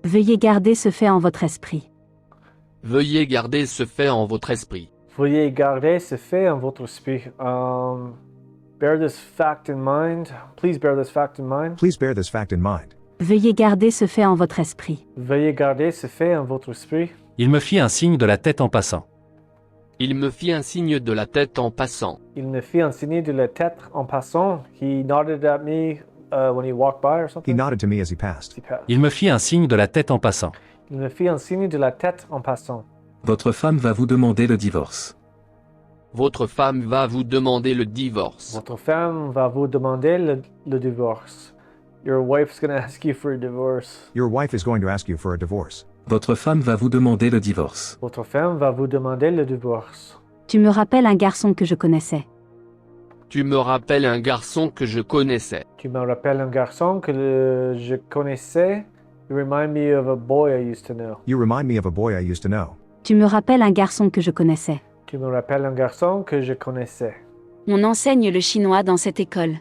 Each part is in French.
Veuillez garder ce fait en votre esprit. Veuillez garder ce fait en votre esprit. Veuillez garder ce fait en votre esprit. Bear this fact in mind. Please bear this fact in mind. Please bear this fact in mind. Veuillez garder ce fait en votre esprit. Veuillez garder ce fait en votre esprit. Il me fit un signe de la tête en passant. Il me fit un signe de la tête en passant. Il me fit un signe de la tête en passant. He nodded at me when he walked by or He something. nodded to me as he passed. Il me fit un signe de la tête en passant. Il me fit un signe de la tête en passant. Votre femme va vous demander le divorce. Votre femme va vous demander le divorce. Votre femme va vous demander le divorce. Your wife's gonna ask you for a divorce. Your wife is going to ask you for a divorce. Votre femme va vous demander le divorce. Votre femme va vous demander le divorce. Tu me rappelles un garçon que je connaissais. Tu me rappelles un garçon que je connaissais. Tu me rappelles un garçon que je connaissais. You remind me of a boy I used to know. You remind me of a boy I used to know. Tu me rappelles un garçon que je connaissais. Tu me rappelles un garçon que je connaissais. On enseigne le chinois dans cette école.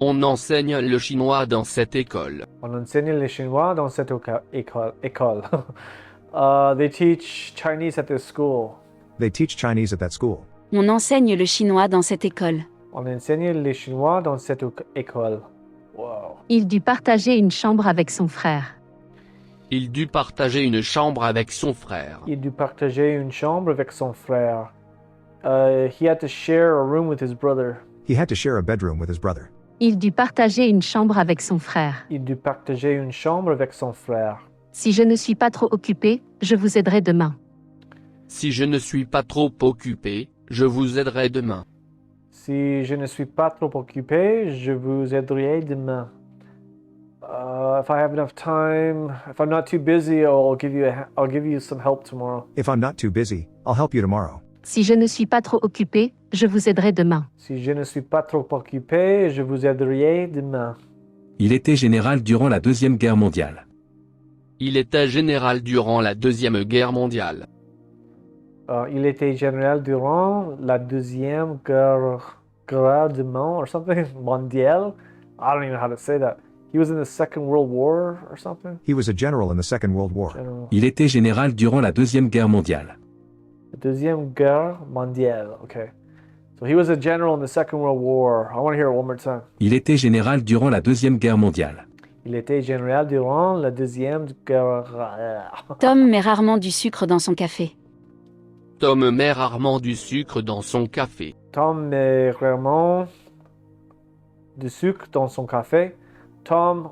On enseigne le chinois dans cette école. On enseigne le chinois dans cette école. They teach Chinese at this school. They teach Chinese at that school. On enseigne le chinois dans cette école. On enseigne le chinois dans cette école. Wow. Il dut partager une chambre avec son frère. Il dut partager une chambre avec son frère. Il dut partager une chambre avec son frère. He had to share a room with his brother. He had to share a bedroom with his brother. Il dut partager une chambre avec son frère. Il dut partager une chambre avec son frère. Si je ne suis pas trop occupé, je vous aiderai demain. Si je ne suis pas trop occupé, je vous aiderai demain. Si je ne suis pas trop occupé, je vous aiderai demain. If I have enough time, if I'm not too busy, I'll give you some help tomorrow. If I'm not too busy, I'll help you tomorrow. Si je ne suis pas trop occupé, je vous aiderai demain. Si je ne suis pas trop occupé, je vous aiderai demain. Il était général durant la Deuxième Guerre mondiale. Il était général durant la Deuxième Guerre mondiale. Il était général durant la Deuxième Guerre or something mondiale. I don't even know how to say that. He was in the Second World War or something. He was a general in the Second World War. General. Il était général durant la Deuxième Guerre mondiale. La Deuxième Guerre mondiale. Okay. So he was a general in the Second World War. I want to hear it one more time. Il était général durant la Deuxième Guerre mondiale. Il était général durant la Deuxième Guerre. Tom met rarement du sucre dans son café. Tom met rarement du sucre dans son café. Tom met rarement du sucre dans son café. Tom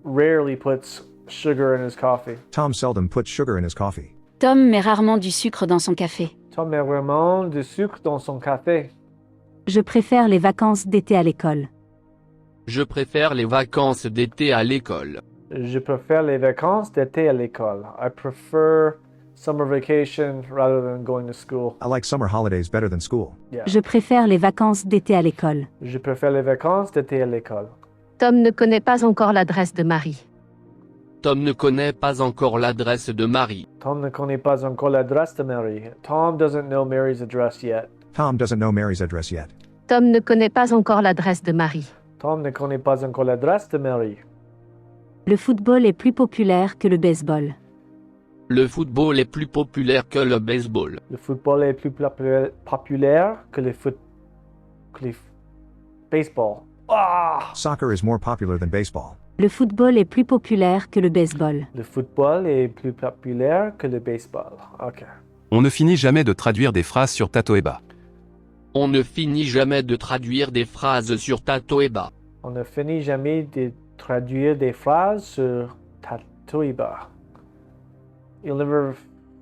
rarely puts sugar in his coffee. Tom seldom puts sugar in his coffee. Tom met rarement du sucre dans son café. Tom met rarement du sucre dans son café. Je préfère les vacances d'été à l'école. Je préfère les vacances d'été à l'école. Je préfère les vacances d'été à l'école. I prefer summer vacation rather than going to school. I like summer holidays better than school. Yeah. Je préfère les vacances d'été à l'école. Je préfère les vacances d'été à l'école. Tom ne connaît pas encore l'adresse de Marie. Tom ne connaît pas encore l'adresse de Marie. Tom ne connaît pas encore l'adresse de Mary. Tom doesn't know Mary's address yet. Tom doesn't know Mary's address yet. Tom ne connaît pas encore l'adresse de Marie. Tom ne connaît pas encore l'adresse de Mary. Le football est plus populaire que le baseball. Le football est plus populaire que le baseball. Le football est plus populaire que le baseball. Ah! Soccer is more popular than baseball. Le football est plus populaire que le baseball. Le football est plus populaire que le baseball. Ok. On ne finit jamais de traduire des phrases sur Tatoeba. On ne finit jamais de traduire des phrases sur Tatoeba. On ne finit jamais de traduire des phrases sur Tatoeba. You'll never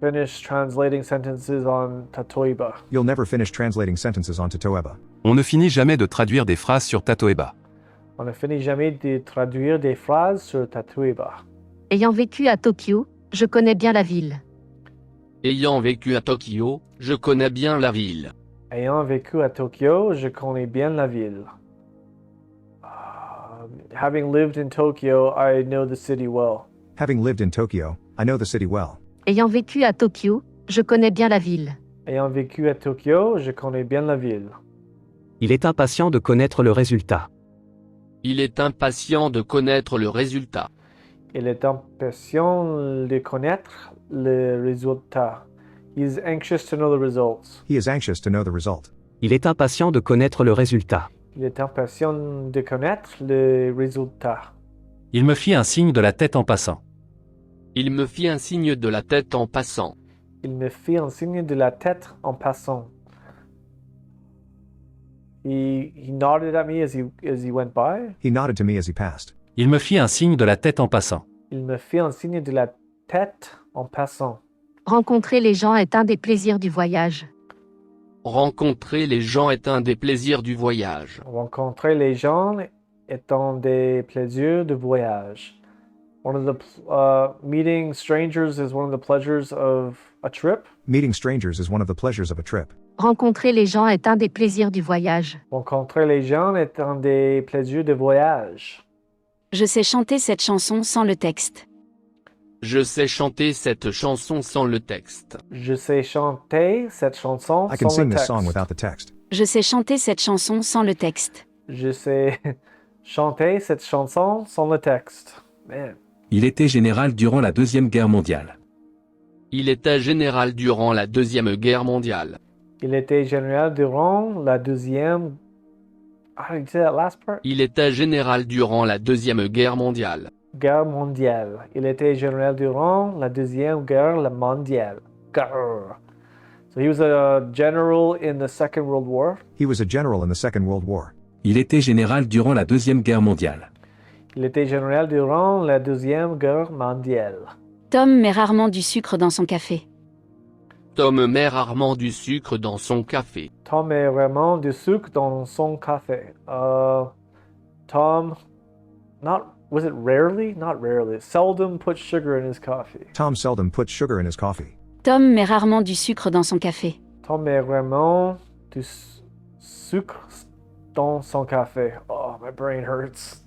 finish translating sentences on Tatoeba. You'll never finish translating sentences onto Toeba. On ne finit jamais de traduire des phrases sur Tatoeba. On ne finit jamais de traduire des phrases sur Tatoeba. Ayant vécu à Tokyo, je connais bien la ville. Ayant vécu à Tokyo, je connais bien la ville. Ayant vécu à Tokyo, je connais bien la ville. Having lived in Tokyo, I know the city well. Having lived in Tokyo, I know the city well. Ayant vécu à Tokyo, je connais bien la ville. Ayant vécu à Tokyo, je connais bien la ville. Il est impatient de connaître le résultat. Il est impatient de connaître le résultat. Il est impatient de connaître le résultat. He is anxious to know the results. He is anxious to know the result. Il est impatient de connaître le résultat. Il est impatient de connaître le résultat. Il me fit un signe de la tête en passant. Il me fit un signe de la tête en passant. Il me fit un signe de la tête en passant. He nodded at me as he went by. He nodded to me as he passed. Il me fit un signe de la tête en passant. Il me fit un signe de la tête en passant. Rencontrer les gens est un des plaisirs du voyage. Rencontrer les gens est un des plaisirs du voyage. Rencontrer les gens est un des plaisirs de voyage. Meeting strangers is one of the pleasures of a trip. Meeting strangers is one of the pleasures of a trip. Rencontrer les gens est un des plaisirs du voyage. Rencontrer les gens est un des plaisirs de voyage. Je sais chanter cette chanson sans le texte. Je sais chanter cette chanson sans le texte. Je sais chanter cette chanson I can sans sing le this texte. song without the text. Je sais chanter cette chanson sans le texte. Je sais chanter cette chanson sans le texte. Man. Il était général durant la Deuxième Guerre mondiale. Il était général durant la Deuxième Guerre mondiale. Il était général durant la deuxième... How did you say that last part? Il était général durant la Deuxième Guerre mondiale. Guerre mondiale. Il était général durant la deuxième guerre mondiale. Grrr. So he was a general in the Second World War. He was a general in the Second World War. Il était général durant la Deuxième Guerre mondiale. Il était général durant la deuxième guerre mondiale. Tom met rarement du sucre dans son café. Tom met rarement du sucre dans son café. Tom met vraiment du sucre dans son café. Tom, was it rarely? Not rarely. Seldom puts sugar in his coffee. Tom seldom puts sugar in his coffee. Tom met rarement du sucre dans son café. Tom met vraiment du sucre dans son café. Oh, my brain hurts.